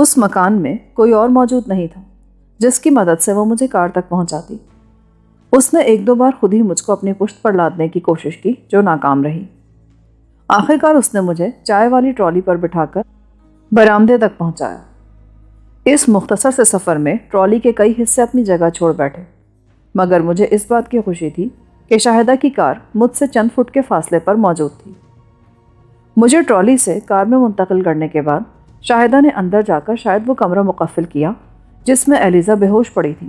اس مکان میں کوئی اور موجود نہیں تھا جس کی مدد سے وہ مجھے کار تک پہنچاتی۔ اس نے ایک دو بار خود ہی مجھ کو اپنی پشت پر لادنے کی کوشش کی جو ناکام رہی۔ آخر کار اس نے مجھے چائے والی ٹرالی پر بٹھا کر برآمدے تک پہنچایا۔ اس مختصر سے سفر میں ٹرالی کے کئی حصے اپنی جگہ چھوڑ بیٹھے، مگر مجھے اس بات کی خوشی تھی کہ شاہدہ کی کار مجھ سے چند فٹ کے فاصلے پر موجود تھی۔ مجھے ٹرالی سے کار میں منتقل کرنے کے بعد شاہدہ نے اندر جا کر شاید وہ کمرہ مقفل کیا جس میں ایلیزا بے ہوش پڑی تھی،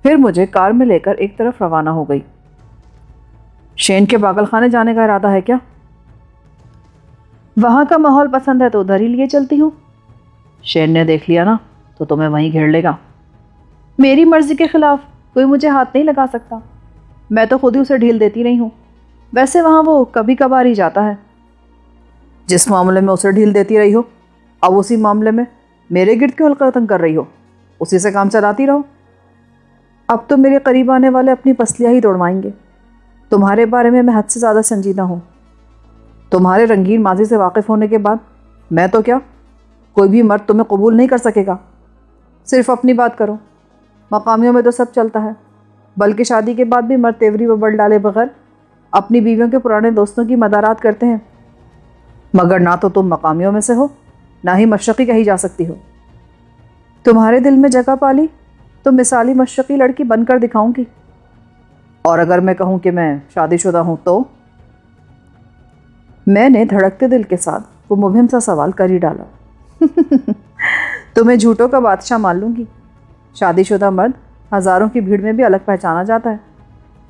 پھر مجھے کار میں لے کر ایک طرف روانہ ہو گئی۔ شین کے پاگل خانے جانے کا ارادہ ہے کیا؟ وہاں کا ماحول پسند ہے تو ادھر ہی لیے چلتی ہوں۔ شین نے دیکھ لیا نا تو تمہیں وہیں گھیر لے گا۔ میری مرضی کے خلاف کوئی مجھے ہاتھ نہیں لگا سکتا، میں تو خود ہی اسے ڈھیل دیتی رہی ہوں۔ ویسے وہاں وہ کبھی کبھار ہی جاتا ہے۔ جس معاملے میں اسے ڈھیل دیتی رہی ہو، اب اسی معاملے میں میرے گرد کیوں حلقہ تنگ کر رہی ہو؟ اسی سے کام چلاتی رہو۔ اب تو میرے قریب آنے والے اپنی پسلیاں ہی دوڑوائیں گے۔ تمہارے بارے میں حد سے زیادہ سنجیدہ ہوں۔ تمہارے رنگین ماضی سے واقف ہونے کے بعد میں تو کیا، کوئی بھی مرد تمہیں قبول نہیں کر سکے گا۔ صرف اپنی بات کرو، مقامیوں میں تو سب چلتا ہے، بلکہ شادی کے بعد بھی مرد تیوری و بل ڈالے بغیر اپنی بیویوں کے پرانے دوستوں کی مدارات کرتے ہیں، مگر نہ تو تم مقامیوں میں سے ہو نہ ہی مشرقی کہی جا سکتی ہو۔ تمہارے دل میں جگہ پالی تو مثالی مشرقی لڑکی بن کر دکھاؤں گی، اور اگر میں کہوں کہ میں شادی شدہ ہوں تو؟ میں نے دھڑکتے دل کے ساتھ وہ مبہم سا سوال کر ہی ڈالا۔ تمہیں جھوٹوں کا بادشاہ مان لوں گی۔ شادی شدہ مرد ہزاروں کی بھیڑ میں بھی الگ پہچانا جاتا ہے،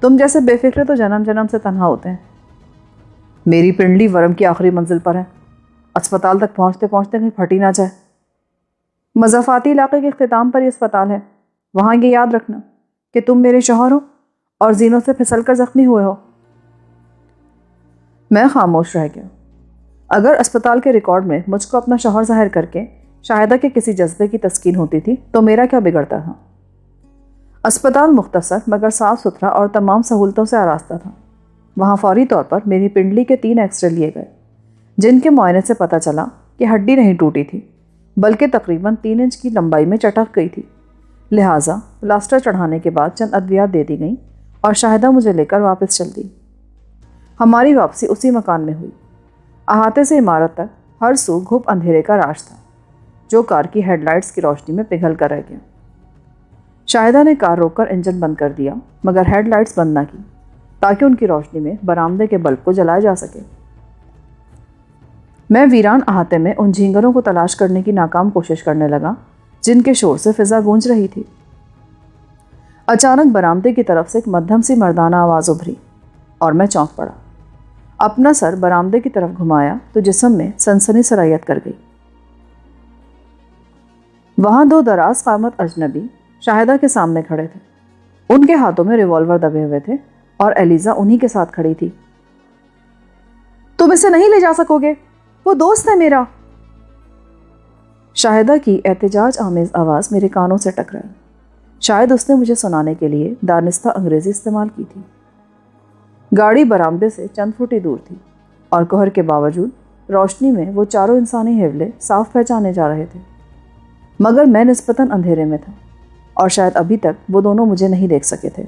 تم جیسے بے فکرے تو جنم جنم سے تنہا ہوتے ہیں۔ میری پنڈلی ورم کی آخری منزل پر ہے، اسپتال تک پہنچتے پہنچتے کہیں پھٹی نہ جائے۔ مضافاتی علاقے کے اختتام پر یہ اسپتال ہے، وہاں یہ یاد رکھنا کہ تم میرے شوہر ہو اور زینوں سے پھسل کر زخمی ہوئے ہو۔ میں خاموش رہ گیا۔ اگر اسپتال کے ریکارڈ میں مجھ کو اپنا شوہر ظاہر کر کے شاہدہ کے کسی جذبے کی تسکین ہوتی تھی تو میرا کیا بگڑتا تھا؟ اسپتال مختصر مگر صاف ستھرا اور تمام سہولتوں سے آراستہ تھا۔ وہاں فوری طور پر میری پنڈلی کے 3 ایکس-رے لیے گئے، جن کے معائنے سے پتہ چلا کہ ہڈی نہیں ٹوٹی تھی بلکہ تقریباً 3 انچ کی لمبائی میں چٹک گئی تھی۔ لہٰذا پلاسٹر چڑھانے کے بعد چند ادویات دے دی گئیں اور شاہدہ مجھے لے کر واپس چل دی۔ ہماری واپسی اسی مکان میں ہوئی۔ احاطے سے عمارت تک ہر سو گھپ اندھیرے کا راش تھا جو کار کی ہیڈ لائٹس کی روشنی میں پگھل کر رہ گیا۔ شاہدہ نے کار روک کر انجن بند کر دیا مگر ہیڈ لائٹس بند نہ کی تاکہ ان کی روشنی میں برآمدے کے بلب کو جلایا جا سکے۔ میں ویران احاطے میں ان جھینگروں کو تلاش کرنے کی ناکام کوشش کرنے لگا جن کے شور سے فضا گونج رہی تھی۔ اچانک برآمدے کی طرف سے ایک مدھم سی مردانہ آواز ابھری اور میں چونک پڑا۔ اپنا سر برآمدے کی طرف گھمایا تو جسم میں سنسنی سرایت کر گئی۔ وہاں 2 دراز قامت اجنبی شاہدہ کے سامنے کھڑے تھے۔ ان کے ہاتھوں میں ریوالور دبے ہوئے تھے اور ایلیزا انہی کے ساتھ کھڑی تھی۔ تم اسے نہیں لے جا سکو گے، وہ دوست ہے میرا۔ شاہدہ کی احتجاج آمیز آواز میرے کانوں سے ٹکرائی۔ شاید اس نے مجھے سنانے کے لیے دانستہ انگریزی استعمال کی تھی۔ گاڑی برآمدے سے چند فٹ ہی دور تھی اور کوہر کے باوجود روشنی میں وہ چاروں انسانی حیولے صاف پہچانے جا رہے تھے، مگر میں نسبتاً اندھیرے میں تھا اور شاید ابھی تک وہ دونوں مجھے نہیں دیکھ سکے تھے۔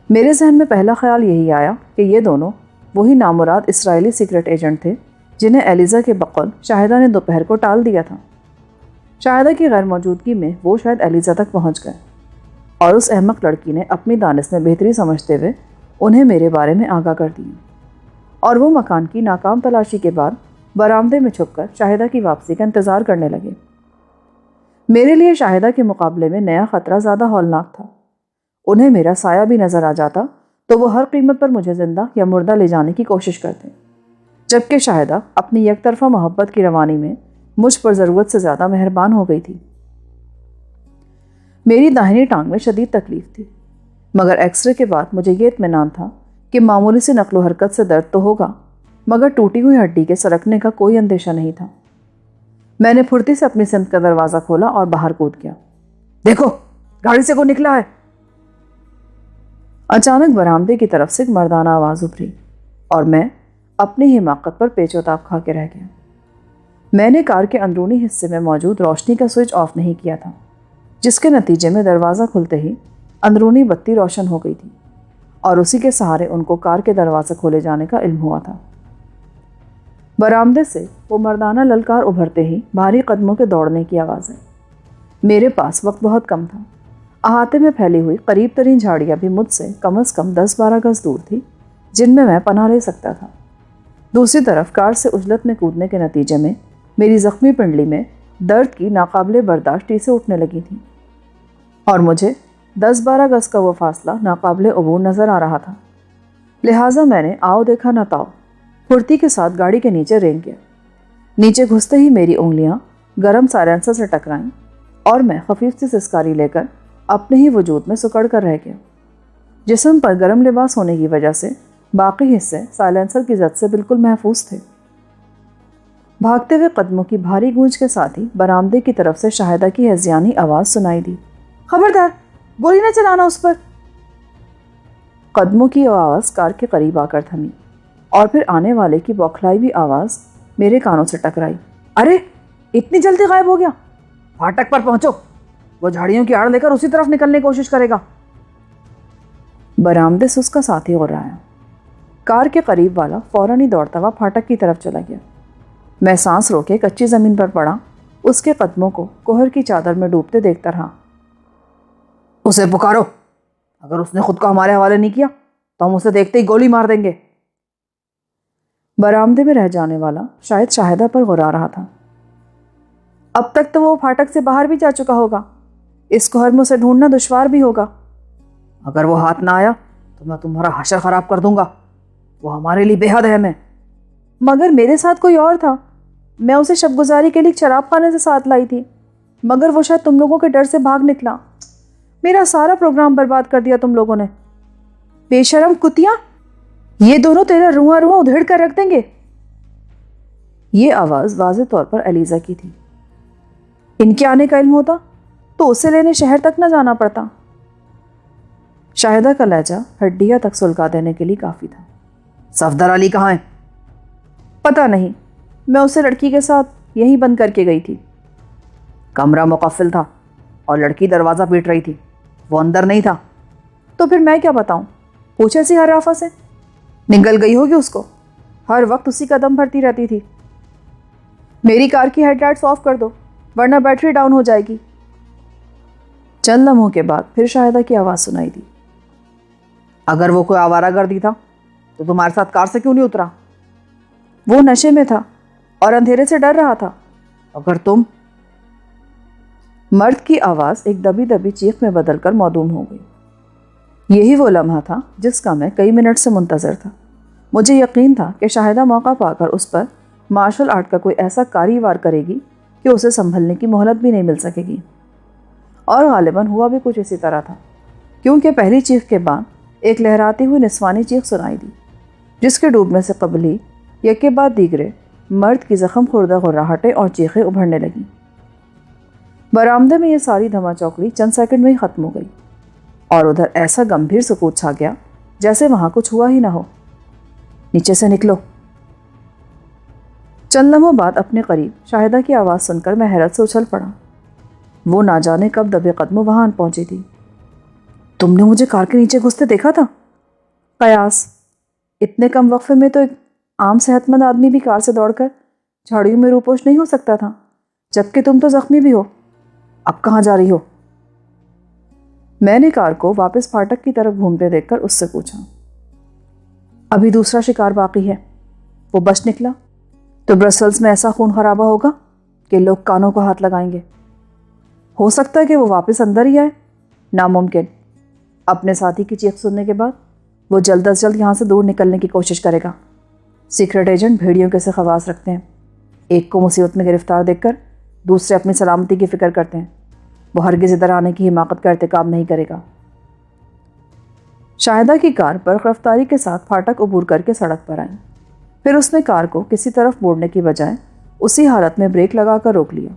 میرے ذہن میں پہلا خیال یہی آیا کہ یہ دونوں وہی نامراد اسرائیلی سیکرٹ ایجنٹ تھے جنہیں ایلیزا کے بقول شاہدہ نے دوپہر کو ٹال دیا تھا۔ شاہدہ کی غیر موجودگی میں وہ شاید ایلیزا تک پہنچ گئے اور اس احمق لڑکی نے اپنی دانش میں بہتری سمجھتے ہوئے انہیں میرے بارے میں آگاہ کر دیا، اور وہ مکان کی ناکام تلاشی کے بعد برآمدے میں چھپ کر شاہدہ کی واپسی کا انتظار کرنے لگے۔ میرے لیے شاہدہ کے مقابلے میں نیا خطرہ زیادہ ہولناک تھا۔ انہیں میرا سایہ بھی نظر آ جاتا تو وہ ہر قیمت پر مجھے زندہ یا مردہ لے جانے کی کوشش کرتے، جبکہ شاہدہ اپنی یک طرفہ محبت کی روانی میں مجھ پر ضرورت سے زیادہ مہربان ہو گئی تھی۔ میری داہنی ٹانگ میں شدید تکلیف تھی، مگر ایکس-رے کے بعد مجھے یہ اطمینان تھا کہ معمولی سی نقل و حرکت سے درد تو ہوگا مگر ٹوٹی ہوئی ہڈی کے سرکنے کا کوئی اندیشہ نہیں تھا۔ میں نے پھرتی سے اپنی سمت کا دروازہ کھولا اور باہر کود گیا۔ دیکھو، گاڑی سے کوئی نکلا ہے۔ اچانک برآمدے کی طرف سے ایک مردانہ آواز ابھری اور میں اپنی حماقت پر پیچ و تاب کھا کے رہ گیا۔ میں نے کار کے اندرونی حصے میں موجود روشنی کا سوئچ آف نہیں کیا تھا، جس کے نتیجے میں دروازہ کھلتے ہی اندرونی بتی روشن ہو گئی تھی اور اسی کے سہارے ان کو کار کے دروازے کھولے جانے کا علم ہوا تھا۔ برآمدے سے وہ مردانہ للکار ابھرتے ہی بھاری قدموں کے دوڑنے کی آواز آئی۔ میرے پاس وقت بہت کم تھا۔ احاطے میں پھیلی ہوئی قریب ترین جھاڑیاں بھی مجھ سے کم از کم 10-12 گز دور تھی، جن میں پناہ لے سکتا تھا۔ دوسری طرف کار سے عجلت میں کودنے کے نتیجے میں میری زخمی پنڈلی میں درد کی ناقابل برداشت ٹیسیں اٹھنے لگی تھیں اور مجھے 10-12 گز کا وہ فاصلہ ناقابل عبور نظر آ رہا تھا۔ لہٰذا میں نے آؤ دیکھا نہ تاؤ پھرتی کے ساتھ گاڑی کے نیچے رینگ گیا۔ نیچے گھستے ہی میری انگلیاں گرم سائلنسر سے ٹکرائیں اور میں خفیف سی سسکاری لے کر اپنے ہی وجود میں سکڑ کر رہ گیا۔ جسم پر گرم لباس ہونے کی وجہ سے باقی حصے سائلنسر کی زد سے بالکل محفوظ تھے۔ بھاگتے ہوئے قدموں کی بھاری گونج کے ساتھ ہی برآمدے کی طرف سے شاہدہ کی ہذیانی آواز سنائی دی، خبردار گولی نہ چلانا اس پر۔ قدموں کی آواز کار کے قریب آ کر تھمی اور پھر آنے والے کی بوکھلائی ہوئی آواز میرے کانوں سے ٹکرائی، ارے اتنی جلدی غائب ہو گیا؟ پھاٹک پر پہنچو، وہ جھاڑیوں کی آڑ لے کر اسی طرف نکلنے کی کوشش کرے گا۔ برآمدے سے اس کا ساتھی غرایا۔ کار کے قریب والا فوراً ہی دوڑتا ہوا پھاٹک کی طرف چلا گیا۔ میں سانس روکے کچی زمین پر پڑا اس کے قدموں کو کوہر کی چادر میں ڈوبتے دیکھتا رہا۔ اسے پکارو، اگر اس نے خود کو ہمارے حوالے نہیں کیا تو ہم اسے دیکھتے ہی گولی مار دیں گے۔ برآمدے میں رہ جانے والا شاید شاہدہ پر غرا رہا تھا۔ اب تک تو وہ پھاٹک سے باہر بھی جا چکا ہوگا، اس کوہر میں اسے ڈھونڈنا دشوار بھی ہوگا۔ اگر وہ ہاتھ نہ آیا تو میں تمہارا حشر خراب کر دوں گا، وہ ہمارے لیے بے حد اہم ہے۔ مگر میرے ساتھ کوئی اور تھا، میں اسے شب گزاری کے لیے شراب خانے سے ساتھ لائی تھی، مگر وہ شاید تم لوگوں کے ڈر سے بھاگ نکلا۔ میرا سارا پروگرام برباد کر دیا تم لوگوں نے، بے شرم کتیاں، یہ دونوں تیرا رواں ادھیڑ کر رکھ دیں گے۔ یہ آواز واضح طور پر علیزہ کی تھی۔ ان کے آنے کا علم ہوتا تو اسے لینے شہر تک نہ جانا پڑتا۔ شاہدہ کا لہجہ ہڈیاں تک سلگا دینے کے لیے کافی تھا۔ صفدر علی کہاں ہے؟ پتہ نہیں، میں اسے لڑکی کے ساتھ یہیں بند کر کے گئی تھی۔ کمرہ مقفل تھا اور لڑکی دروازہ پیٹ رہی تھی، وہ اندر نہیں تھا۔ تو پھر میں کیا بتاؤں؟ پوچھے سی ہر آفا سے، نگل گئی ہوگی اس کو، ہر وقت اسی کا دم بھرتی رہتی تھی۔ میری کار کی ہیڈ لائٹس آف کر دو ورنہ بیٹری ڈاؤن ہو جائے گی۔ چند لمحوں کے بعد پھر شاہدہ کی آواز سنائی دی، اگر وہ کوئی آوارہ گردی تھا تو تمہارے ساتھ کار سے کیوں نہیں اترا؟ وہ نشے میں تھا اور اندھیرے سے ڈر رہا تھا۔ اگر تم… مرد کی آواز ایک دبی دبی چیخ میں بدل کر معدوم ہو گئی۔ یہی وہ لمحہ تھا جس کا میں کئی منٹ سے منتظر تھا۔ مجھے یقین تھا کہ شاہدہ موقع پا کر اس پر مارشل آرٹ کا کوئی ایسا کاری وار کرے گی کہ اسے سنبھلنے کی مہلت بھی نہیں مل سکے گی، اور غالباً ہوا بھی کچھ اسی طرح تھا، کیونکہ پہلی چیخ کے بعد ایک لہراتی ہوئی نسوانی چیخ سنائی دی، جس کے ڈوبنے سے قبل ہی یک کے بعد دیگرے مرد کی زخم خوردہ غراہٹیں اور چیخیں ابھرنے لگیں۔ برآمدے میں یہ ساری دھما چوکڑی چند سیکنڈ میں ہی ختم ہو گئی، اور ادھر ایسا گمبھیر سکوت چھا گیا جیسے وہاں کچھ ہوا ہی نہ ہو۔ نیچے سے نکلو۔ چند لمحوں بعد اپنے قریب شاہدہ کی آواز سن کر میں حیرت سے اچھل پڑا۔ وہ نہ جانے کب دبے قدموں وہاں پہنچی تھی۔ تم نے مجھے کار کے نیچے گھستے دیکھا تھا؟ قیاس، اتنے کم وقفے میں تو ایک عام صحت مند آدمی بھی کار سے دوڑ کر جھاڑیوں میں روپوش نہیں ہو سکتا تھا، جبکہ تم تو زخمی بھی ہو۔ اب کہاں جا رہی ہو؟ میں نے کار کو واپس پھاٹک کی طرف گھومتے دیکھ کر اس سے پوچھا۔ ابھی دوسرا شکار باقی ہے، وہ بچ نکلا تو برسلز میں ایسا خون خرابہ ہوگا کہ لوگ کانوں کو ہاتھ لگائیں گے۔ ہو سکتا ہے کہ وہ واپس اندر ہی آئے، ناممکن۔ اپنے ساتھی کی چیخ سننے کے بعد وہ جلد از جلد یہاں سے دور نکلنے کی کوشش کرے گا۔ سیکرٹ ایجنٹ بھیڑیوں کے سے خواص رکھتے ہیں، ایک کو مصیبت میں گرفتار دیکھ کر دوسرے اپنی سلامتی کی فکر کرتے ہیں۔ وہ ہرگز ادھر آنے کی حماقت کا ارتکاب نہیں کرے گا۔ شاہدہ کی کار برق رفتاری کے ساتھ پھاٹک عبور کر کے سڑک پر آئی، پھر اس نے کار کو کسی طرف موڑنے کی بجائے اسی حالت میں بریک لگا کر روک لیا۔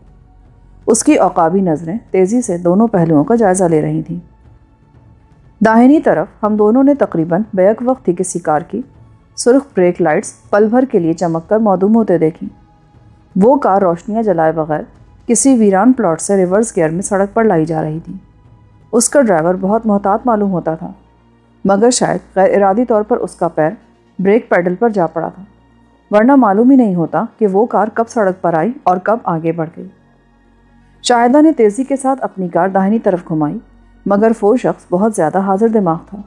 اس کی عقابی نظریں تیزی سے دونوں پہلوؤں کا جائزہ لے رہی تھیں۔ داہنی طرف ہم دونوں نے تقریباً بیک وقت ہی کسی کار کی سرخ بریک لائٹس پل بھر کے لیے چمک کر معدوم ہوتے دیکھی۔ وہ کار روشنیاں جلائے بغیر کسی ویران پلاٹ سے ریورس گیئر میں سڑک پر لائی جا رہی تھی۔ اس کا ڈرائیور بہت محتاط معلوم ہوتا تھا، مگر شاید غیر ارادی طور پر اس کا پیر بریک پیڈل پر جا پڑا تھا، ورنہ معلوم ہی نہیں ہوتا کہ وہ کار کب سڑک پر آئی اور کب آگے بڑھ گئی۔ شاہدہ نے تیزی کے ساتھ اپنی کار داہنی طرف گھمائی، مگر وہ شخص بہت زیادہ حاضر دماغ تھا۔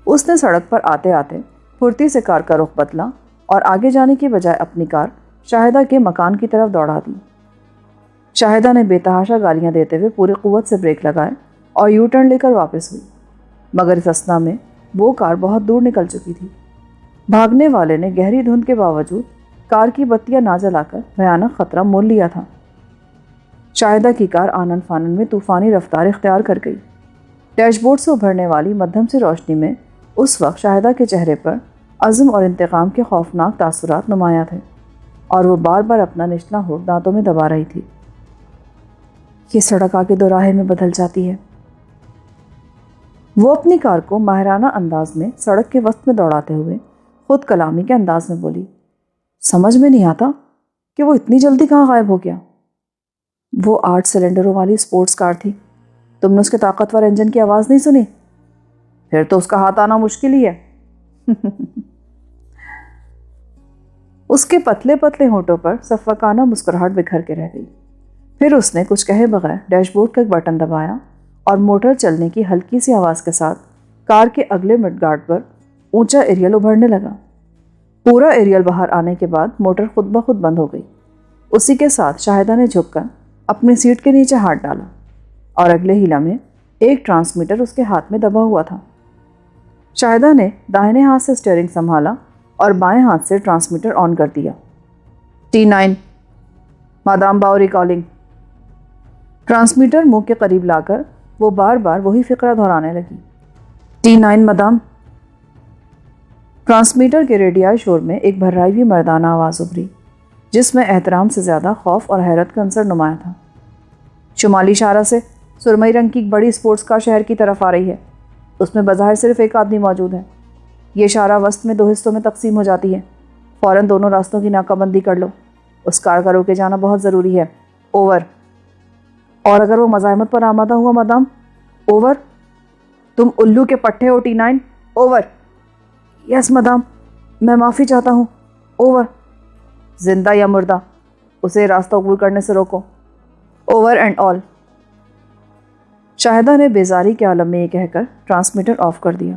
اس نے سڑک پر آتے آتے پھرتی سے کار کا رخ بدلا اور آگے جانے کی بجائے اپنی کار شاہدہ کے مکان کی طرف دوڑا دی۔ شاہدہ نے بے تحاشا گالیاں دیتے ہوئے پوری قوت سے بریک لگائے اور یو ٹرن لے کر واپس ہوئی، مگر اس اثنا میں وہ کار بہت دور نکل چکی تھی۔ بھاگنے والے نے گہری دھند کے باوجود کار کی بتیاں نہ جلا کر بھیانک خطرہ مول لیا تھا۔ شاہدہ کی کار آنن فانن میں طوفانی رفتار اختیار کر گئی۔ ڈیش بورڈ سے ابھرنے والی مدھم سی روشنی میں اس وقت شاہدہ کے چہرے پر عزم اور انتقام کے خوفناک تاثرات نمایاں تھے، اور وہ بار بار اپنا نچلا ہونٹ دانتوں میں دبا رہی تھی۔ یہ سڑک آگے دوراہے میں بدل جاتی ہے۔ وہ اپنی کار کو ماہرانہ انداز میں سڑک کے وسط میں دوڑاتے ہوئے خود کلامی کے انداز میں بولی، سمجھ میں نہیں آتا کہ وہ اتنی جلدی کہاں غائب ہو گیا۔ وہ 8 سلنڈروں والی سپورٹس کار تھی، تم نے اس کے طاقتور انجن کی آواز نہیں سنی؟ پھر تو اس کا ہاتھ آنا مشکل ہی ہے۔ اس کے پتلے پتلے ہونٹوں پر سفکانہ مسکراہٹ بکھر کے رہ گئی۔ پھر اس نے کچھ کہے بغیر ڈیش بورڈ کا ایک بٹن دبایا اور موٹر چلنے کی ہلکی سی آواز کے ساتھ کار کے اگلے مڈ گارڈ پر اونچا ایریل ابھرنے لگا۔ پورا ایریل باہر آنے کے بعد موٹر خود بخود بند ہو گئی۔ اسی کے ساتھ شاہدہ نے جھک کر اپنی سیٹ کے نیچے ہاتھ ڈالا اور اگلے ہی لمحے ایک ٹرانسمیٹر اس کے ہاتھ میں دبا ہوا تھا۔ شاہدہ نے داہنے ہاتھ سے اسٹیئرنگ سنبھالا اور بائیں ہاتھ سے ٹرانسمیٹر آن کر دیا۔ T9 madam باوری calling. ٹرانسمیٹر منہ کے قریب لا کر وہ بار بار وہی فقرہ دہرانے لگی، T9 مدام۔ ٹرانسمیٹر کے ریڈیائی شور میں ایک بھررائی ہوئی مردانہ آواز ابھری، جس میں احترام سے زیادہ خوف اور حیرت کا عنصر نمایاں تھا۔ شمالی اشارہ سے سرمئی رنگ کی ایک بڑی سپورٹس کار شہر کی طرف آ رہی ہے۔ اس میں بظاہر صرف ایک آدمی موجود ہے۔ یہ اشارہ وسط میں 2 حصوں میں تقسیم ہو جاتی ہے۔ فوراً دونوں راستوں کی ناکہ بندی کر لو۔ اس کار کا روکے جانا بہت ضروری ہے۔ اوور۔ اور اگر وہ مزاحمت پر آمادہ ہوا مدام؟ اوور۔ تم الو کے پٹھے ہو T9۔ اوور۔ یس مدام، میں معافی چاہتا ہوں۔ اوور۔ زندہ یا مردہ، اسے راستہ عبور کرنے سے روکو۔ Over and all. شاہدہ نے بیزاری کے عالم میں یہ کہہ کر ٹرانسمیٹر آف کر دیا۔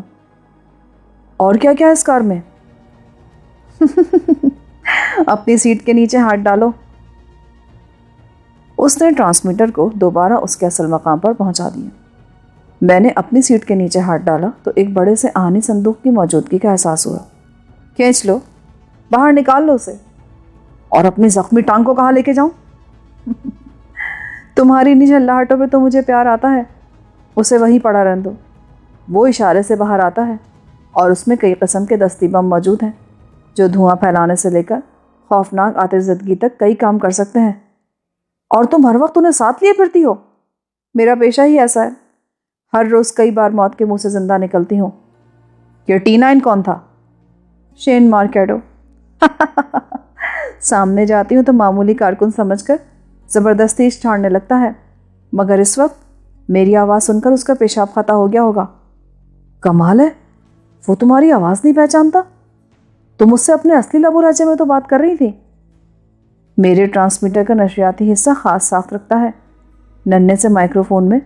اور کیا کیا ہے اس کار میں؟ اپنی سیٹ کے نیچے ہاتھ ڈالو۔ اس نے ٹرانسمیٹر کو دوبارہ اس کے اصل مقام پر پہنچا دیا۔ میں نے اپنی سیٹ کے نیچے ہاتھ ڈالا تو ایک بڑے سے آہنی صندوق کی موجودگی کا احساس ہوا۔ کھینچ لو، باہر نکال لو اسے۔ اور اپنی زخمی ٹانگ کو کہاں لے کے جاؤں؟ تمہاری انہی جھلاہٹوں پہ تو مجھے پیار آتا ہے، اسے وہیں پڑا رہنے دو۔ وہ اشارے سے باہر آتا ہے اور اس میں کئی قسم کے دستی بم موجود ہیں جو دھواں پھیلانے سے لے کر خوفناک آتش زدگی تک کئی کام کر سکتے ہیں۔ اور تم ہر وقت انہیں ساتھ لیے پھرتی ہو؟ میرا پیشہ ہی ایسا ہے، ہر روز کئی بار موت کے منہ سے زندہ نکلتی ہوں۔ یہ T9 کون تھا؟ شین مارکیڈو۔ سامنے جاتی ہوں تو معمولی کارکن سمجھ کر زبردستی چھاڑنے لگتا ہے، مگر اس وقت میری آواز سن کر اس کا پیشاب خطا ہو گیا ہوگا۔ کمال ہے، وہ تمہاری آواز نہیں پہچانتا؟ تم اس سے اپنے اصلی لب و لہجے میں تو بات کر رہی تھی۔ میرے ٹرانسمیٹر کا نشریاتی حصہ خاص ساخت رکھتا ہے۔ ننھے سے مائکرو فون میں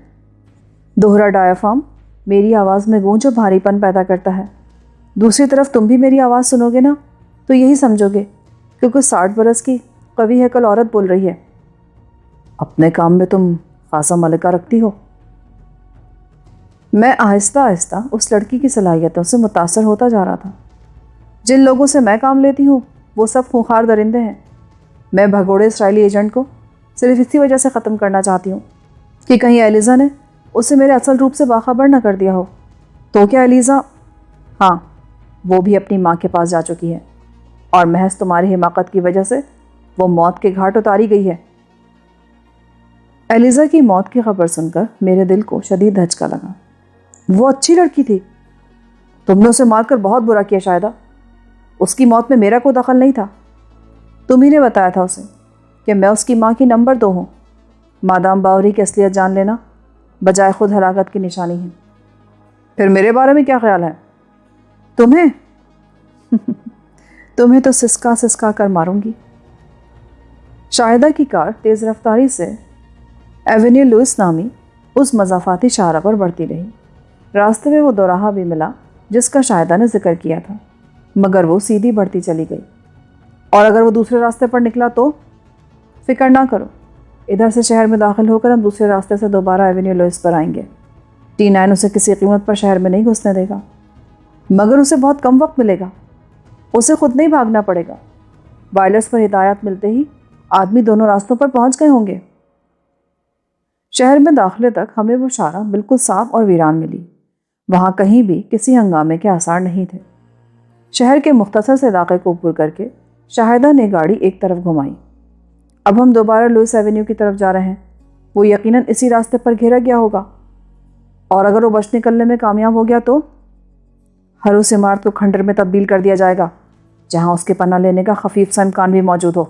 دوہرا ڈایافرام میری آواز میں گونج و بھاری پن پیدا کرتا ہے۔ دوسری طرف تم بھی میری آواز سنو گے نا تو یہی سمجھو گے کہ کچھ 60 برس کی قوی ہیکل عورت بول رہی ہے۔ اپنے کام میں تم خاصا ملکہ رکھتی ہو۔ میں آہستہ آہستہ اس لڑکی کی صلاحیتوں سے متاثر ہوتا جا رہا تھا۔ جن لوگوں سے میں کام لیتی ہوں وہ سب خونخوار درندے ہیں۔ میں بھگوڑے اسرائیلی ایجنٹ کو صرف اسی وجہ سے ختم کرنا چاہتی ہوں کہ کہیں ایلیزا نے اسے میرے اصل روپ سے باخبر نہ کر دیا ہو۔ تو کیا ایلیزا؟ ہاں، وہ بھی اپنی ماں کے پاس جا چکی ہے اور محض تمہاری حماقت کی وجہ سے وہ موت کے گھاٹ اتاری گئی ہے۔ ایلیزا کی موت کی خبر سن کر میرے دل کو شدید دھچکا لگا۔ وہ اچھی لڑکی تھی، تم نے اسے مار کر بہت برا کیا شاہدہ۔ اس کی موت میں میرا کوئی دخل نہیں تھا، تم ہی نے بتایا تھا اسے کہ میں اس کی ماں کی نمبر 2 ہوں؟ مادام باوری کی اصلیت جان لینا بجائے خود ہلاکت کی نشانی ہے۔ پھر میرے بارے میں کیا خیال ہے؟ تمہیں تمہیں تو سسکا سسکا کر ماروں گی۔ شاہدہ کی کار تیز رفتاری سے ایونیو لوئس نامی اس مضافاتی شاہراہ پر بڑھتی رہی۔ راستے میں وہ دوراہا بھی ملا جس کا شاہدہ نے ذکر کیا تھا، مگر وہ سیدھی بڑھتی چلی گئی۔ اور اگر وہ دوسرے راستے پر نکلا تو؟ فکر نہ کرو، ادھر سے شہر میں داخل ہو کر ہم دوسرے راستے سے دوبارہ ایونیو لوئس پر آئیں گے۔ T9 اسے کسی قیمت پر شہر میں نہیں گھسنے دے گا، مگر اسے بہت کم وقت ملے گا۔ اسے خود نہیں بھاگنا پڑے گا۔ وائرلیس پر ہدایات ملتے ہی آدمی دونوں راستوں پر پہنچ گئے ہوں گے۔ شہر میں داخلے تک ہمیں وہ شاہراہ بالکل صاف اور ویران ملی۔ وہاں کہیں بھی کسی ہنگامے کے آثار نہیں تھے۔ شہر کے مختصر سے علاقے کو عبور کر کے شاہدہ نے گاڑی ایک طرف گھمائی۔ اب ہم دوبارہ لوئس ایونیو کی طرف جا رہے ہیں۔ وہ یقیناً اسی راستے پر گھیرا گیا ہوگا، اور اگر وہ بچ نکلنے میں کامیاب ہو گیا تو ہر اس عمارت کو کھنڈر میں تبدیل کر دیا جائے گا جہاں اس کے پناہ لینے کا خفیف سا امکان بھی موجود ہو۔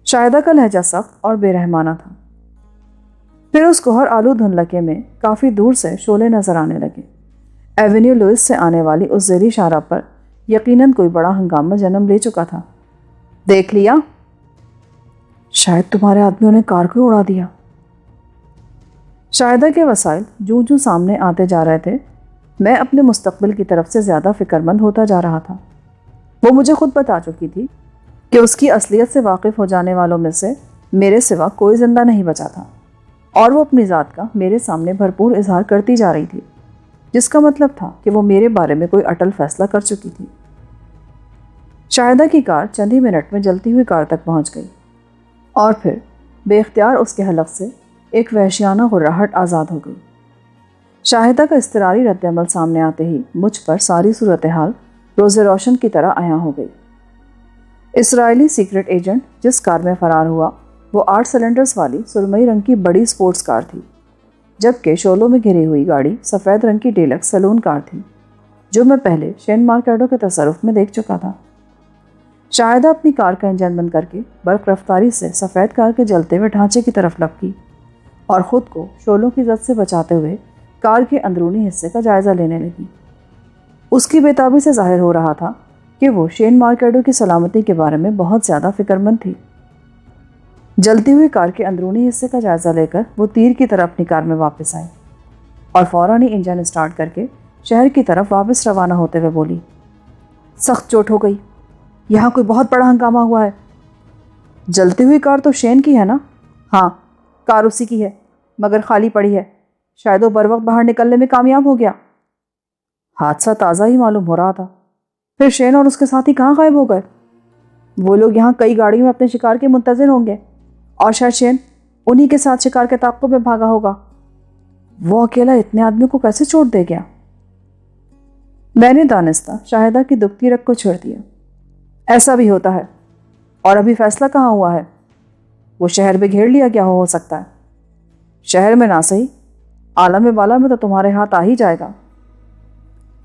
شاہدہ کا لہجہ سخت اور بے رحمانہ تھا۔ پھر اس کوہر آلو دھندلکے میں کافی دور سے شعلے نظر آنے لگے۔ ایونیو لوئس سے آنے والی اس زیریں شاہراہ پر یقیناً کوئی بڑا ہنگامہ جنم لے چکا تھا۔ دیکھ لیا؟ شاید تمہارے آدمیوں نے کار کو اڑا دیا۔ شاہدہ کے وسائل جوں جوں سامنے آتے جا رہے تھے، میں اپنے مستقبل کی طرف سے زیادہ فکر مند ہوتا جا رہا تھا۔ وہ مجھے خود بتا چکی تھی کہ اس کی اصلیت سے واقف ہو جانے والوں میں سے میرے سوا کوئی زندہ نہیں بچا تھا، اور وہ اپنی ذات کا میرے سامنے بھرپور اظہار کرتی جا رہی تھی، جس کا مطلب تھا کہ وہ میرے بارے میں کوئی اٹل فیصلہ کر چکی تھی۔ شاہدہ کی کار چند ہی منٹ میں جلتی ہوئی کار تک پہنچ گئی، اور پھر بے اختیار اس کے حلق سے ایک وحشیانہ غراہٹ آزاد ہو گئی۔ شاہدہ کا اضطراری رد عمل سامنے آتے ہی مجھ پر ساری صورتحال روز روشن کی طرح عیاں ہو گئی۔ اسرائیلی سیکرٹ ایجنٹ جس کار میں فرار ہوا وہ 8 سلنڈرز والی سرمئی رنگ کی بڑی سپورٹس کار تھی، جبکہ شعلوں میں گھری ہوئی گاڑی سفید رنگ کی ڈیلکس سلون کار تھی، جو میں پہلے شین مارکیڈو کے تصرف میں دیکھ چکا تھا۔ شاہدہ اپنی کار کا انجن بند کر کے برق رفتاری سے سفید کار کے جلتے ہوئے ڈھانچے کی طرف لپکی اور خود کو شعلوں کی زد سے بچاتے ہوئے کار کے اندرونی حصے کا جائزہ لینے لگی۔ اس کی بےتابی سے ظاہر ہو رہا تھا کہ وہ شین مارکیڈو کی سلامتی کے بارے میں بہت زیادہ فکر مند تھی۔ جلتی ہوئی کار کے اندرونی حصے کا جائزہ لے کر وہ تیر کی طرح اپنی کار میں واپس آئی اور فوراً ہی انجن اسٹارٹ کر کے شہر کی طرف واپس روانہ ہوتے ہوئے بولی، سخت چوٹ ہو گئی، یہاں کوئی بہت بڑا ہنگامہ ہوا ہے۔ جلتی ہوئی کار تو شین کی ہے نا؟ ہاں، کار اسی کی ہے، مگر خالی پڑی ہے، شاید وہ بر وقت باہر نکلنے میں کامیاب ہو گیا۔ حادثہ تازہ ہی معلوم ہو رہا تھا۔ پھر شین اور اس کے ساتھی کہاں غائب ہو گئے؟ وہ لوگ یہاں کئی گاڑیوں میں اپنے شکار کے منتظر ہوں گے، اور شاید شین انہی کے ساتھ شکار کے تعاقب میں بھاگا ہوگا۔ وہ اکیلا اتنے آدمیوں کو کیسے چوٹ دے گیا؟ میں نے دانستہ شاہدہ کی دکھتی رگ کو چھوڑ دیا۔ ایسا بھی ہوتا ہے، اور ابھی فیصلہ کہاں ہوا ہے؟ وہ شہر میں گھیر لیا گیا ہو سکتا ہے۔ شہر میں نہ صحیح، عالم بالا میں تو تمہارے ہاتھ آ ہی جائے گا۔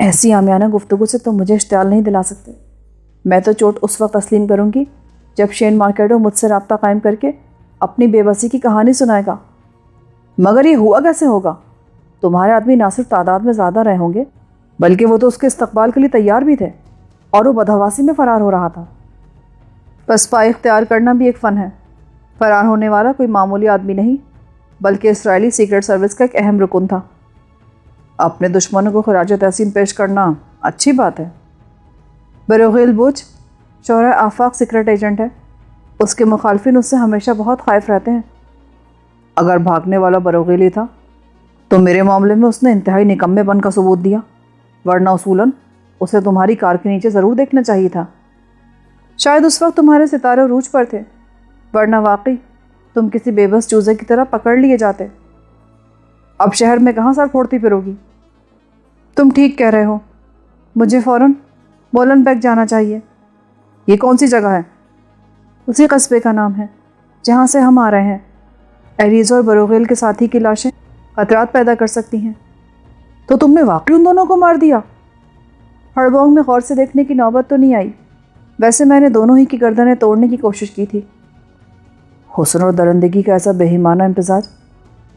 ایسی عامیانہ گفتگو سے تم مجھے اشتعال نہیں دلا سکتے۔ میں تو چوٹ اس وقت تسلیم کروں گی جب شین مارکیڈو مجھ سے رابطہ قائم کر کے اپنی بے بسی کی کہانی سنائے گا۔ مگر یہ ہوا کیسے ہوگا؟ تمہارے آدمی نہ صرف تعداد میں زیادہ رہے ہوں گے، بلکہ وہ تو اس کے استقبال کے لیے تیار بھی تھے، اور وہ بدحواسی میں فرار ہو رہا تھا۔ پس پائے اختیار کرنا بھی ایک فن ہے۔ فرار ہونے والا کوئی معمولی آدمی نہیں، بلکہ اسرائیلی سیکرٹ سروس کا ایک اہم رکن تھا۔ اپنے دشمنوں کو خراج تحسین پیش کرنا اچھی بات ہے۔ بروغیل بوچ شورۂ آفاق سیکرٹ ایجنٹ ہے، اس کے مخالفین اس سے ہمیشہ بہت خائف رہتے ہیں۔ اگر بھاگنے والا بروغیل ہی تھا تو میرے معاملے میں اس نے انتہائی نکمے پن کا ثبوت دیا، ورنہ اصولاً اسے تمہاری کار کے نیچے ضرور دیکھنا چاہیے تھا۔ شاید اس وقت تمہارے ستارے عروج پر تھے، ورنہ واقعی تم کسی بے بس چوزے کی طرح پکڑ لیے جاتے۔ اب شہر میں کہاں سر پھوڑتی پھرو گی؟ تم ٹھیک کہہ رہے ہو، مجھے فوراً بولن بیک جانا چاہیے۔ یہ کون سی جگہ ہے؟ اسی قصبے کا نام ہے جہاں سے ہم آ رہے ہیں۔ ایریز اور بروغیل کے ساتھی کی لاشیں خطرات پیدا کر سکتی ہیں۔ تو تم نے واقعی ان دونوں کو مار دیا؟ ہڑبونگ میں غور سے دیکھنے کی نوبت تو نہیں آئی، ویسے میں نے دونوں ہی کی گردنیں توڑنے کی کوشش کی تھی۔ حسن اور درندگی کا ایسا بےایمانہ امتزاج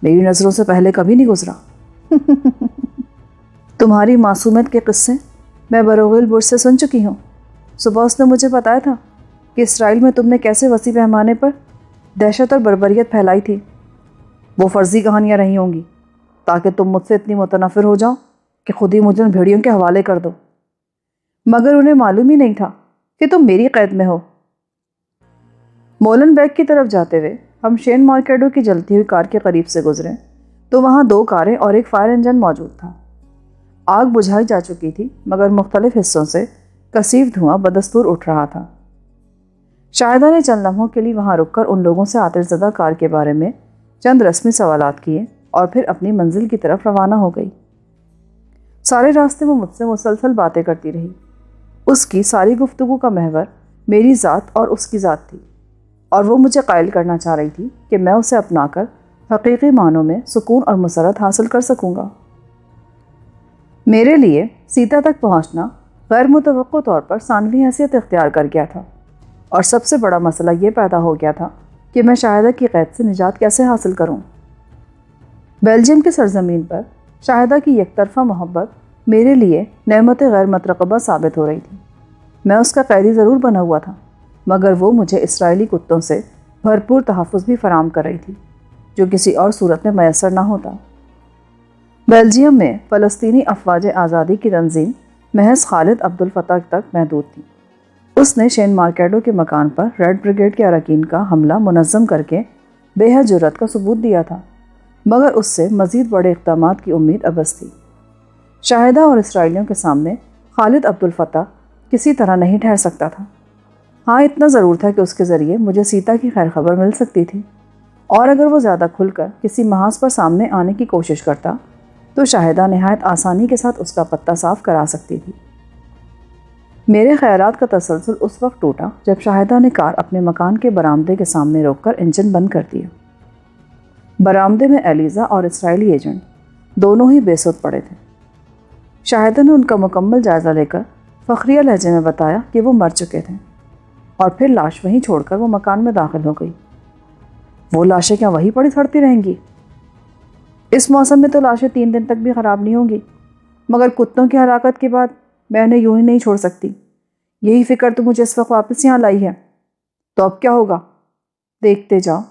میری نظروں سے پہلے کبھی نہیں گزرا۔ تمہاری معصومیت کے قصے میں بروغیل برج سے سن چکی ہوں۔ صبح اس نے مجھے بتایا تھا کہ اسرائیل میں تم نے کیسے وسیع پیمانے پر دہشت اور بربریت پھیلائی تھی۔ وہ فرضی کہانیاں رہی ہوں گی تاکہ تم مجھ سے اتنی متنفر ہو جاؤ کہ خود ہی مجھے ان بھیڑیوں کے حوالے کر دو، مگر انہیں معلوم ہی نہیں تھا کہ تم میری قید میں ہو۔ مولن بیگ کی طرف جاتے ہوئے ہم شین مارکیڈو کی جلتی ہوئی کار کے قریب سے گزرے تو وہاں 2 کاریں اور ایک فائر انجن موجود تھا۔ آگ بجھائی جا چکی تھی مگر مختلف حصوں سے کثیف دھواں بدستور اٹھ رہا تھا۔ شاہدہ نے چند لمحوں کے لیے وہاں رک کر ان لوگوں سے آتش زدہ کار کے بارے میں چند رسمی سوالات کیے اور پھر اپنی منزل کی طرف روانہ ہو گئی۔ سارے راستے وہ مجھ سے مسلسل باتیں کرتی رہی۔ اس کی ساری گفتگو کا محور میری ذات اور اس کی ذات تھی، اور وہ مجھے قائل کرنا چاہ رہی تھی کہ میں اسے اپنا کر حقیقی معنوں میں سکون اور مسرت حاصل کر سکوں گا۔ میرے لیے سیتا تک پہنچنا غیر متوقع طور پر ثانوی حیثیت اختیار کر گیا تھا، اور سب سے بڑا مسئلہ یہ پیدا ہو گیا تھا کہ میں شاہدہ کی قید سے نجات کیسے حاصل کروں۔ بیلجیم کی سرزمین پر شاہدہ کی یک طرفہ محبت میرے لیے نعمت غیر مترقبہ ثابت ہو رہی تھی۔ میں اس کا قیدی ضرور بنا ہوا تھا، مگر وہ مجھے اسرائیلی کتوں سے بھرپور تحفظ بھی فراہم کر رہی تھی جو کسی اور صورت میں میسر نہ ہوتا۔ بیلجیم میں فلسطینی افواج آزادی کی تنظیم محض خالد عبد الفتاح تک محدود تھی۔ اس نے شین مارکیڈو کے مکان پر ریڈ بریگیڈ کے اراکین کا حملہ منظم کر کے بے حد جرأت کا ثبوت دیا تھا، مگر اس سے مزید بڑے اقدامات کی امید ابس تھی۔ شاہدہ اور اسرائیلیوں کے سامنے خالد عبد الفتاح کسی طرح نہیں ٹھہر سکتا تھا۔ ہاں، اتنا ضرور تھا کہ اس کے ذریعے مجھے سیتا کی خیر خبر مل سکتی تھی، اور اگر وہ زیادہ کھل کر کسی محاذ پر سامنے آنے کی کوشش کرتا تو شاہدہ نہایت آسانی کے ساتھ اس کا پتہ صاف کرا سکتی تھی۔ میرے خیالات کا تسلسل اس وقت ٹوٹا جب شاہدہ نے کار اپنے مکان کے برآمدے کے سامنے روک کر انجن بند کر دیا۔ برآمدے میں ایلیزا اور اسرائیلی ایجنٹ دونوں ہی بے سود پڑے تھے۔ شاہدہ نے ان کا مکمل جائزہ لے کر فخریہ لہجے میں بتایا کہ وہ مر چکے تھے، اور پھر لاش وہیں چھوڑ کر وہ مکان میں داخل ہو گئی۔ وہ لاشیں کیا وہیں پڑی سڑتی رہیں گی؟ اس موسم میں تو لاشیں 3 دن تک بھی خراب نہیں ہوں گی، مگر کتوں کی ہلاکت کے بعد میں انہیں یوں ہی نہیں چھوڑ سکتی۔ یہی فکر تو مجھے اس وقت واپس یہاں لائی ہے۔ تو اب کیا ہوگا؟ دیکھتے جاؤ۔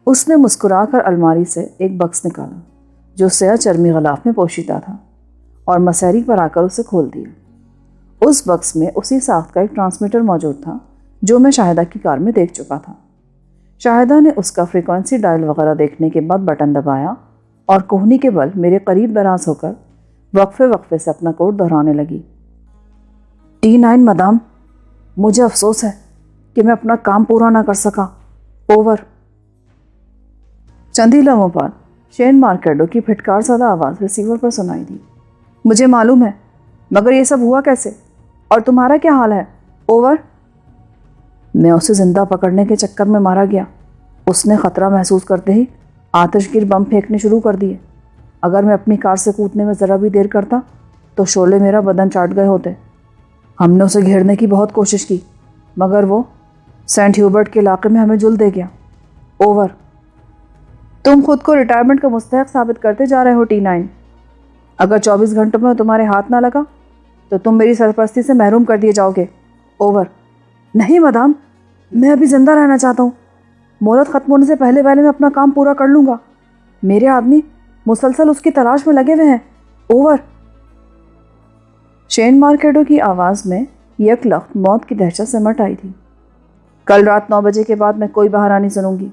اس نے مسکرا کر الماری سے ایک بکس نکالا جو سیاہ چرمی غلاف میں پوشیدہ تھا، اور مسیری پر آ کر اسے کھول دیا۔ اس بکس میں اسی ساخت کا ایک ٹرانسمیٹر موجود تھا جو میں شاہدہ کی کار میں دیکھ چکا تھا۔ شاہدہ نے اس کا فریکوینسی ڈائل وغیرہ دیکھنے کے بعد بٹن دبایا، اور کوہنی کے بل میرے قریب دراز ہو کر وقفے وقفے سے اپنا کوڈ دہرانے لگی۔ T9 مدام، مجھے افسوس ہے کہ میں اپنا کام پورا نہ کر سکا۔ اوور۔ چند ہی لمحوں بعد شین مارکیڈو کی پھٹکار زدہ آواز ریسیور پر سنائی دی۔ مجھے معلوم ہے، مگر یہ سب ہوا کیسے؟ اور تمہارا کیا حال ہے؟ اوور۔ میں اسے زندہ پکڑنے کے چکر میں مارا گیا۔ اس نے خطرہ محسوس کرتے ہی آتش گیر بم پھینکنے شروع کر دیے۔ اگر میں اپنی کار سے کودنے میں ذرا بھی دیر کرتا تو شعلے میرا بدن چاٹ گئے ہوتے۔ ہم نے اسے گھیرنے کی بہت کوشش کی، مگر وہ سینٹ ہیوبرٹ کے علاقے میں ہمیں جل دے گیا۔ اوور۔ تم خود کو ریٹائرمنٹ کا مستحق ثابت کرتے جا رہے ہو T9۔ اگر 24 گھنٹوں میں تمہارے ہاتھ نہ لگا تو تم میری سرپرستی سے محروم کر دیے جاؤ گے۔ اوور۔ نہیں مدام، میں ابھی زندہ رہنا چاہتا ہوں۔ مہلت ختم ہونے سے پہلے میں اپنا کام پورا کر لوں گا۔ میرے آدمی مسلسل اس کی تلاش میں لگے ہوئے ہیں۔ اوور۔ شین مارکیڈو کی آواز میں یک لخت موت کی دہشت سمٹ آئی تھی۔ کل رات 9 بجے کے بعد میں کوئی بہانہ نہیں سنوں گی۔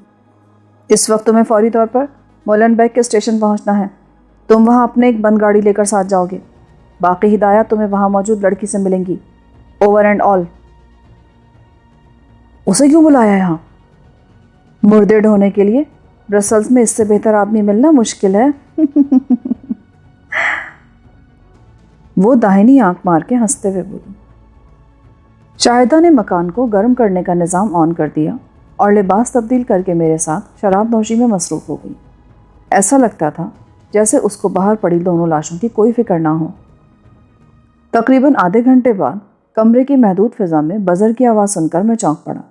اس وقت تمہیں فوری طور پر مولن بیگ کے اسٹیشن پہنچنا ہے۔ تم وہاں اپنے ایک بند گاڑی لے کر ساتھ جاؤ گے۔ باقی ہدایات تمہیں وہاں موجود لڑکی سے ملیں گی۔ Over and all. اسے کیوں بلایا یہاں؟ مردے ڈھونے کے لیے برسلز میں اس سے بہتر آدمی ملنا مشکل ہے۔ وہ داہنی آنکھ مار کے ہنستے ہوئے بولی۔ شاہدہ نے مکان کو گرم کرنے کا نظام آن کر دیا اور لباس تبدیل کر کے میرے ساتھ شراب نوشی میں مصروف ہو گئی۔ ایسا لگتا تھا جیسے اس کو باہر پڑی دونوں لاشوں کی کوئی فکر نہ ہو۔ تقریباً آدھے گھنٹے بعد کمرے کی محدود فضا میں بزر کی آواز سن کر میں چونک پڑا۔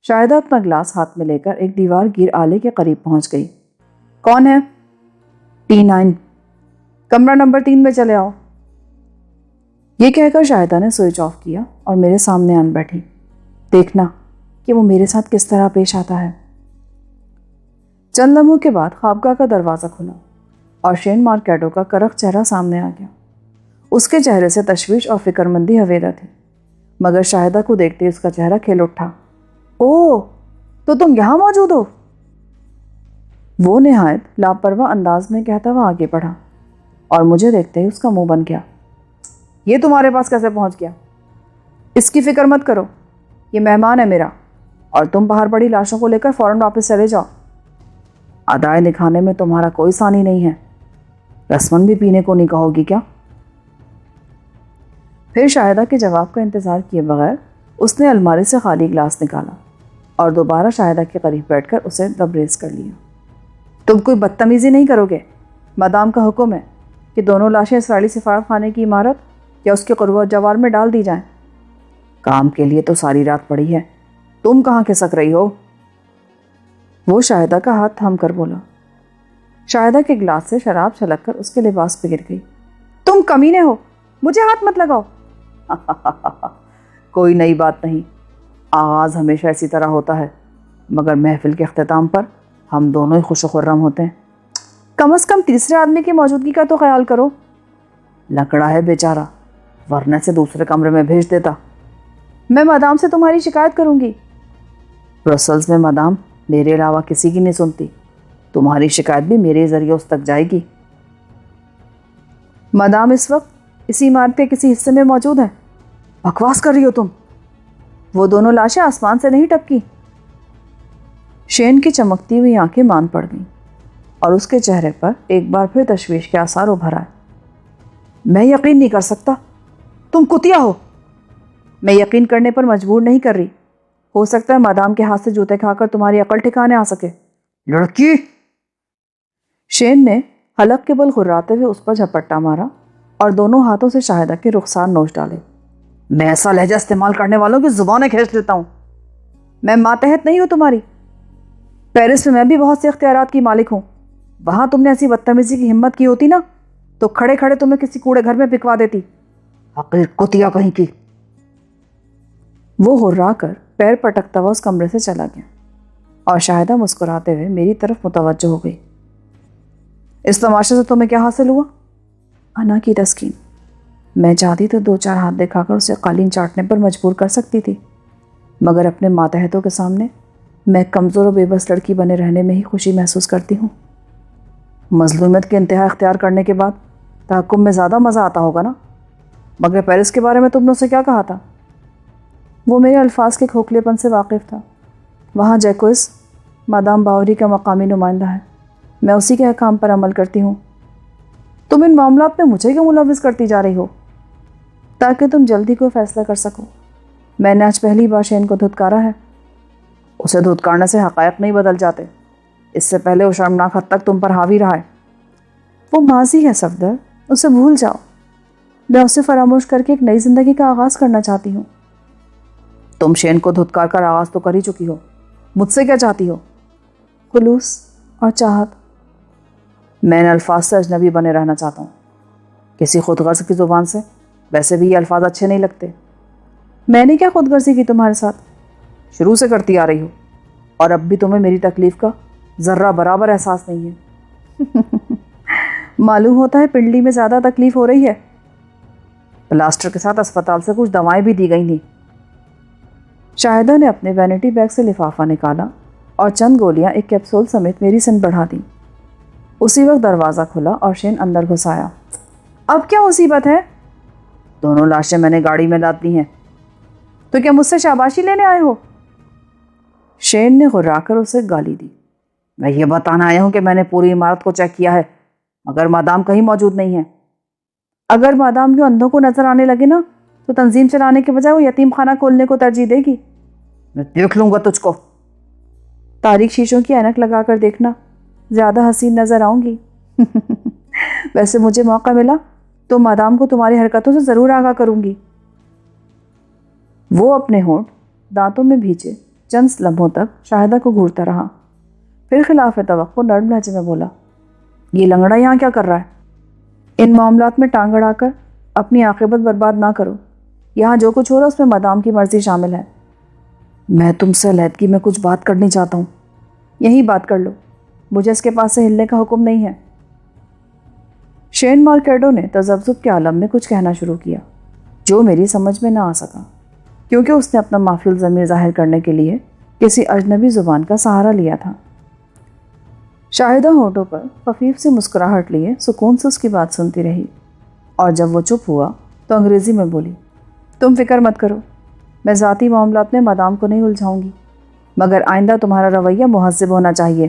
شاہدہ اپنا گلاس ہاتھ میں لے کر ایک دیوار گیر آلے کے قریب پہنچ گئی۔ کون ہے؟ T9، کمرہ نمبر 3 میں چلے آؤ۔ یہ کہہ کر شاہدہ نے سوئچ آف کیا اور میرے سامنے آن بیٹھی۔ دیکھنا کہ وہ میرے ساتھ کس طرح پیش آتا ہے۔ چند لمحوں کے بعد خوابگاہ کا دروازہ کھلا اور شین مارکیٹو کا کرخ چہرہ سامنے آ گیا۔ اس کے چہرے سے تشویش اور فکر مندی حویدہ تھی، مگر شاہدہ کو دیکھتے اس کا چہرہ کھل اٹھا۔ اوہ، تو تم یہاں موجود ہو؟ وہ نہایت لاپرواہ انداز میں کہتا ہوا آگے بڑھا اور مجھے دیکھتے ہی اس کا منہ بن گیا۔ یہ تمہارے پاس کیسے پہنچ گیا؟ اس کی فکر مت کرو، یہ مہمان ہے میرا، اور تم باہر پڑی لاشوں کو لے کر فوراً واپس چلے جاؤ۔ ادائے نکھانے میں تمہارا کوئی ثانی نہیں ہے، رسمن بھی پینے کو نہیں کہو گی کیا؟ پھر شاہدہ کے جواب کا انتظار کیے بغیر اس نے الماری سے خالی گلاس نکالا اور دوبارہ شاہدہ کے قریب بیٹھ کر اسے لبریز کر لیا۔ تم کوئی بدتمیزی نہیں کرو گے؟ مدام کا حکم ہے کہ دونوں لاشیں اسرائیلی سفارت خانے کی عمارت یا اس کے قرب و جوار میں ڈال دی جائیں۔ کام کے لیے تو ساری رات پڑی ہے، تم کہاں کھسک رہی ہو؟ وہ شاہدہ کا ہاتھ تھام کر بولا۔ شاہدہ کے گلاس سے شراب چھلک کر اس کے لباس پہ گر گئی۔ تم کمینے ہو، مجھے ہاتھ مت لگاؤ۔ کوئی نئی بات نہیں، آغاز ہمیشہ اسی طرح ہوتا ہے، مگر محفل کے اختتام پر ہم دونوں ہی خوش و خرم ہوتے ہیں۔ کم از کم تیسرے آدمی کی موجودگی کا تو خیال کرو۔ لکڑا ہے بیچارہ، ورنہ سے دوسرے کمرے میں بھیج دیتا۔ میں مدام سے تمہاری شکایت کروں گی۔ برسلز میں مدام میرے علاوہ کسی کی نہیں سنتی، تمہاری شکایت بھی میرے ذریعے اس تک جائے گی۔ مدام اس وقت اسی عمارت کے کسی حصے میں موجود ہے۔ بکواس کر رہی ہو تم، وہ دونوں لاشیں آسمان سے نہیں ٹپکی۔ شین کی چمکتی ہوئی آنکھیں مان پڑ گئیں اور اس کے چہرے پر ایک بار پھر تشویش کے آثار ابھر آئے۔ میں یقین نہیں کر سکتا، تم کتیا ہو۔ میں یقین کرنے پر مجبور نہیں کر رہی، ہو سکتا ہے مدام کے ہاتھ سے جوتے کھا کر تمہاری عقل ٹھکانے آ سکے۔ لڑکی! شین نے حلق کے بل غراتے ہوئے اس پر جھپٹا مارا اور دونوں ہاتھوں سے شاہدہ کے رخسار نوچ ڈالے۔ میں ایسا لہجہ استعمال کرنے والوں کی زبانیں کھینچ لیتا ہوں۔ میں ماتحت نہیں ہوں تمہاری۔ پیرس میں میں بھی بہت سے اختیارات کی مالک ہوں، وہاں تم نے ایسی بدتمیزی کی ہمت کی ہوتی نا تو کھڑے کھڑے تمہیں کسی کوڑے گھر میں پکوا دیتی۔ حقیر کتیا کہیں کی۔ وہ ہررا کر پیر پٹکتا ہوا اس کمرے سے چلا گیا اور شاہدہ مسکراتے ہوئے میری طرف متوجہ ہو گئی۔ اس تماشے سے تمہیں کیا حاصل ہوا؟ انا کی تسکین۔ میں چاہتی تو 2-4 ہاتھ دکھا کر اسے قالین چاٹنے پر مجبور کر سکتی تھی، مگر اپنے ماتحتوں کے سامنے میں کمزور و بے بس لڑکی بنے رہنے میں ہی خوشی محسوس کرتی ہوں۔ مظلومیت کے انتہا اختیار کرنے کے بعد تحکم میں زیادہ مزہ آتا ہوگا نا؟ مگر پیرس کے بارے میں تم نے اسے کیا کہا تھا؟ وہ میرے الفاظ کے کھوکھلے پن سے واقف تھا۔ وہاں جیکوئس مادام باوری کا مقامی نمائندہ ہے، میں اسی کے احکام پر عمل کرتی ہوں۔ تم ان معاملات میں مجھے کیوں ملوث کرتی جا رہی ہو؟ تاکہ تم جلدی کوئی فیصلہ کر سکو۔ میں نے آج پہلی بار شین کو دھتکارا ہے۔ اسے دھتکارنے سے حقائق نہیں بدل جاتے، اس سے پہلے وہ شرمناک حد تک تم پر حاوی رہا ہے۔ وہ ماضی ہے صفدر، اسے بھول جاؤ۔ میں اسے فراموش کر کے ایک نئی زندگی کا آغاز کرنا چاہتی ہوں۔ تم شین کو دھتکار کر آغاز تو کر ہی چکی ہو، مجھ سے کیا چاہتی ہو؟ خلوص اور چاہت۔ میں ان الفاظ سے اجنبی بنے رہنا چاہتا ہوں، کسی خود غرض کی زبان سے۔ ویسے بھی یہ الفاظ اچھے نہیں لگتے۔ میں نے کیا خود غرضی کی تمہارے ساتھ؟ شروع سے کرتی آ رہی ہو، اور اب بھی تمہیں میری تکلیف کا ذرہ برابر احساس نہیں ہے۔ معلوم ہوتا ہے پنڈلی میں زیادہ تکلیف ہو رہی ہے۔ پلاسٹر کے ساتھ اسپتال سے کچھ دوائیں بھی دی گئی تھیں۔ شاہدہ نے اپنے وینٹی بیگ سے لفافہ نکالا اور چند گولیاں ایک کیپسول سمیت میری سمت بڑھا دیں۔ اسی وقت دروازہ کھلا اور شین اندر گھس آیا۔ اب کیا مصیبت ہے؟ دونوں لاشیں میں نے گاڑی میں لاد دی ہیں۔ تو کیا مجھ سے شاباشی لینے آئے ہو؟ شین نے غرا کر اسے گالی دی۔ میں یہ بتانا آیا ہوں کہ میں نے پوری عمارت کو چیک کیا ہے، مگر مادام کہیں موجود نہیں ہے۔ اگر مادام یوں اندھوں کو نظر آنے لگے نا تو تنظیم چلانے کے بجائے وہ یتیم خانہ کھولنے کو ترجیح دے گی۔ میں دیکھ لوں گا تجھ کو۔ تاریک شیشوں کی اینک لگا کر دیکھنا، زیادہ حسین نظر آؤں گی۔ ویسے مجھے موقع ملا تو مادام کو تمہاری حرکتوں سے ضرور آگاہ کروں گی۔ وہ اپنے ہونٹ دانتوں میں بھیجے چند لمحوں تک شاہدہ کو گھورتا رہا، پھر خلاف توقع نرم لہجے میں بولا، یہ لنگڑا یہاں کیا کر رہا ہے؟ ان معاملات میں ٹانگ اڑا کر اپنی عاقبت برباد نہ کرو، یہاں جو کچھ ہو رہا ہے اس میں مدام کی مرضی شامل ہے۔ میں تم سے علیحدگی میں کچھ بات کرنی چاہتا ہوں، یہی بات کر لو، مجھے اس کے پاس سے ہلنے کا حکم نہیں ہے۔ شین مارکیڈو نے تذبذب کے عالم میں کچھ کہنا شروع کیا جو میری سمجھ میں نہ آ سکا، کیونکہ اس نے اپنا معافی الضمیر ظاہر کرنے کے لیے کسی اجنبی زبان کا سہارا لیا تھا۔ شاہدہ ہونٹوں پر خفیف سی مسکراہٹ لیے سکون سے اس کی بات سنتی رہی، اور جب وہ چپ ہوا تو انگریزی میں بولی، تم فکر مت کرو، میں ذاتی معاملات میں مدام کو نہیں الجھاؤں گی، مگر آئندہ تمہارا رویہ مہذب ہونا چاہیے۔